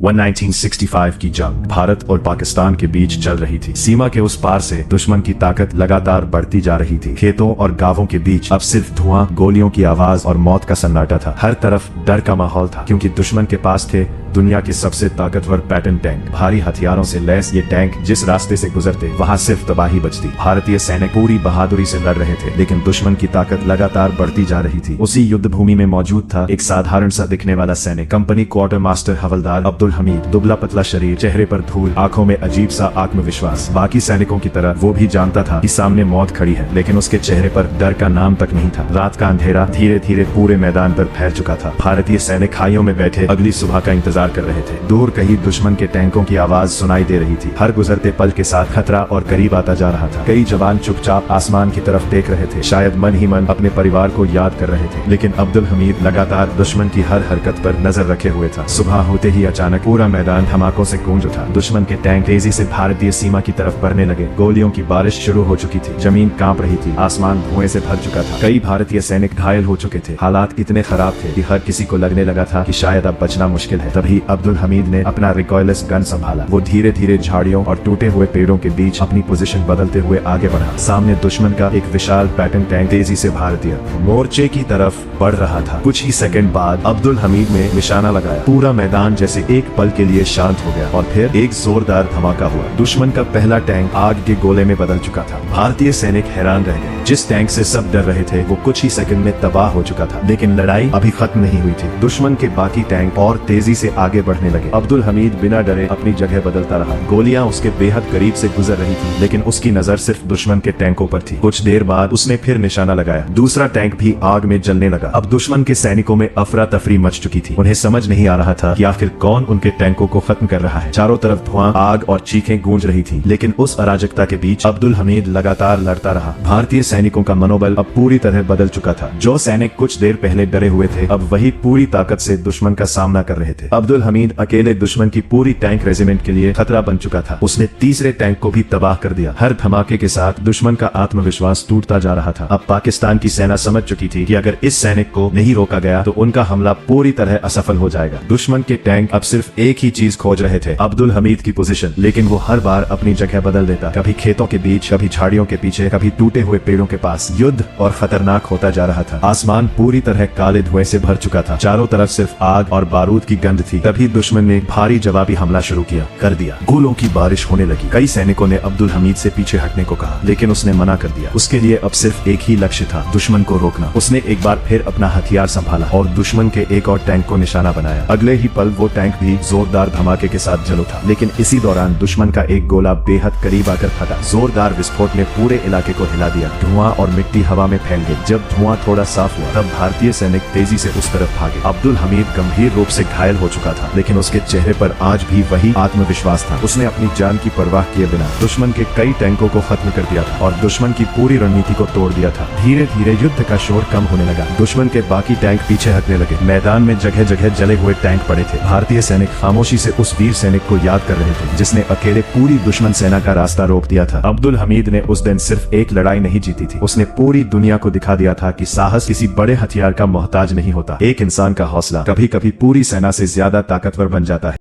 1965 की जंग भारत और पाकिस्तान के बीच चल रही थी। सीमा के उस पार से दुश्मन की ताकत लगातार बढ़ती जा रही थी। खेतों और गांवों के बीच अब सिर्फ धुआं, गोलियों की आवाज और मौत का सन्नाटा था। हर तरफ डर का माहौल था, क्योंकि दुश्मन के पास थे दुनिया के सबसे ताकतवर पैटर्न टैंक। भारी हथियारों से लैस ये टैंक जिस रास्ते से गुजरते वहाँ सिर्फ तबाही बचती। भारतीय सैनिक पूरी बहादुरी से लड़ रहे थे, लेकिन दुश्मन की ताकत लगातार बढ़ती जा रही थी। उसी युद्ध भूमि में मौजूद था एक साधारण सा दिखने वाला सैनिक, कंपनी क्वार्टर मास्टर हवलदार अब्दुल हमीद। दुबला पतला शरीर, चेहरे पर धूल, आंखों में अजीब सा आत्मविश्वास। बाकी सैनिकों की तरह वो भी जानता था कि सामने मौत खड़ी है, लेकिन उसके चेहरे पर डर का नाम तक नहीं था। रात का अंधेरा धीरे धीरे पूरे मैदान पर फैल चुका था। भारतीय सैनिक खाइयों में बैठे अगली सुबह का इंतजार कर रहे थे। दूर कहीं दुश्मन के टैंकों की आवाज सुनाई दे रही थी। हर गुजरते पल के साथ खतरा और करीब आता जा रहा था। कई जवान चुपचाप आसमान की तरफ देख रहे थे, शायद मन ही मन अपने परिवार को याद कर रहे थे। लेकिन अब्दुल हमीद लगातार दुश्मन की हर हरकत पर नजर रखे हुए था। सुबह होते ही अचानक पूरा मैदान धमाकों से गूंज उठा। दुश्मन के टैंक तेजी से भारतीय सीमा की तरफ बढ़ने लगे। गोलियों की बारिश शुरू हो चुकी थी। जमीन कांप रही थी, आसमान धुएं से भर चुका था। कई भारतीय सैनिक घायल हो चुके थे। हालात इतने खराब थे कि हर किसी को लगने लगा था कि शायद अब बचना मुश्किल है। तभी अब्दुल हमीद ने अपना रिकॉयलेस गन संभाला। वो धीरे धीरे झाड़ियों और टूटे हुए पेड़ों के बीच अपनी पोजीशन बदलते हुए आगे बढ़ा। सामने दुश्मन का एक विशाल पैटर्न टैंक तेजी से भारतीय मोर्चे की तरफ बढ़ रहा था। कुछ ही सेकंड बाद अब्दुल हमीद ने निशाना लगाया। पूरा मैदान जैसे एक पल के लिए शांत हो गया और फिर एक जोरदार धमाका हुआ। दुश्मन का पहला टैंक आग के गोले में बदल चुका था। भारतीय सैनिक हैरान रह गए। जिस टैंक से सब डर रहे थे वो कुछ ही सेकंड में तबाह हो चुका था। लेकिन लड़ाई अभी खत्म नहीं हुई थी। दुश्मन के बाकी टैंक और तेजी से आगे बढ़ने लगे। अब्दुल हमीद बिना डरे अपनी जगह बदलता रहा। गोलियां उसके बेहद करीब से गुजर रही थी, लेकिन उसकी नजर सिर्फ दुश्मन के टैंकों पर थी। कुछ देर बाद उसने फिर निशाना लगाया। दूसरा टैंक भी आग में जलने लगा। अब दुश्मन के सैनिकों में अफरा तफरी मच चुकी थी। उन्हें समझ नहीं आ रहा था कि आखिर कौन उनके टैंकों को खत्म कर रहा है। चारों तरफ धुआं, आग और चीखें गूंज रही थी, लेकिन उस अराजकता के बीच अब्दुल हमीद लगातार लड़ता रहा। भारतीय सैनिकों का मनोबल अब पूरी तरह बदल चुका था। जो सैनिक कुछ देर पहले डरे हुए थे, अब वही पूरी ताकत से दुश्मन का सामना कर रहे थे। अब्दुल हमीद अकेले दुश्मन की पूरी टैंक रेजिमेंट के लिए खतरा बन चुका था। उसने तीसरे टैंक को भी तबाह कर दिया। हर धमाके के साथ दुश्मन का आत्मविश्वास टूटता जा रहा था। अब पाकिस्तान की सेना समझ चुकी थी कि अगर इस सैनिक को नहीं रोका गया तो उनका हमला पूरी तरह असफल हो जाएगा। दुश्मन के टैंक अब सिर्फ एक ही चीज खोज रहे थे, अब्दुल हमीद की पोजीशन। लेकिन वो हर बार अपनी जगह बदल देता। कभी खेतों के बीच, कभी झाड़ियों के पीछे, कभी टूटे हुए पेड़ों के पास। युद्ध और खतरनाक होता जा रहा था। आसमान पूरी तरह काले धुएं से भर चुका था। चारों तरफ सिर्फ आग और बारूद की गंध थी। तभी दुश्मन ने भारी जवाबी हमला शुरू कर दिया। गोलों की बारिश होने लगी। कई सैनिकों ने अब्दुल हमीद से पीछे हटने को कहा, लेकिन उसने मना कर दिया। उसके लिए अब सिर्फ एक ही लक्ष्य था, दुश्मन को रोकना। उसने एक बार फिर अपना हथियार संभाला और दुश्मन के एक और टैंक को निशाना बनाया। अगले ही पल वो टैंक भी जोरदार धमाके के साथ जल उठा। लेकिन इसी दौरान दुश्मन का एक गोला बेहद करीब आकर फटा। जोरदार विस्फोट ने पूरे इलाके को हिला दिया। धुआं और मिट्टी हवा में फैल गई। जब धुआं थोड़ा साफ हुआ, तब भारतीय सैनिक तेजी से उस तरफ भागे। अब्दुल हमीद गंभीर रूप से घायल हो चुका था, लेकिन उसके चेहरे पर आज भी वही आत्मविश्वास था। उसने अपनी जान की परवाह किए बिना दुश्मन के कई टैंकों को खत्म कर दिया था और दुश्मन की पूरी रणनीति को तोड़ दिया था। धीरे धीरे युद्ध का शोर कम होने लगा। दुश्मन के बाकी टैंक पीछे हटने लगे। मैदान में जगह जगह जले हुए टैंक पड़े थे। भारतीय सैनिक खामोशी से उस वीर सैनिक को याद कर रहे थे, जिसने अकेले पूरी दुश्मन सेना का रास्ता रोक दिया था। अब्दुल हमीद ने उस दिन सिर्फ एक लड़ाई नहीं जीती थी, उसने पूरी दुनिया को दिखा दिया था कि साहस किसी बड़े हथियार का मोहताज नहीं होता। एक इंसान का हौसला कभी कभी पूरी सेना से ज्यादा ताकतवर बन जाता है।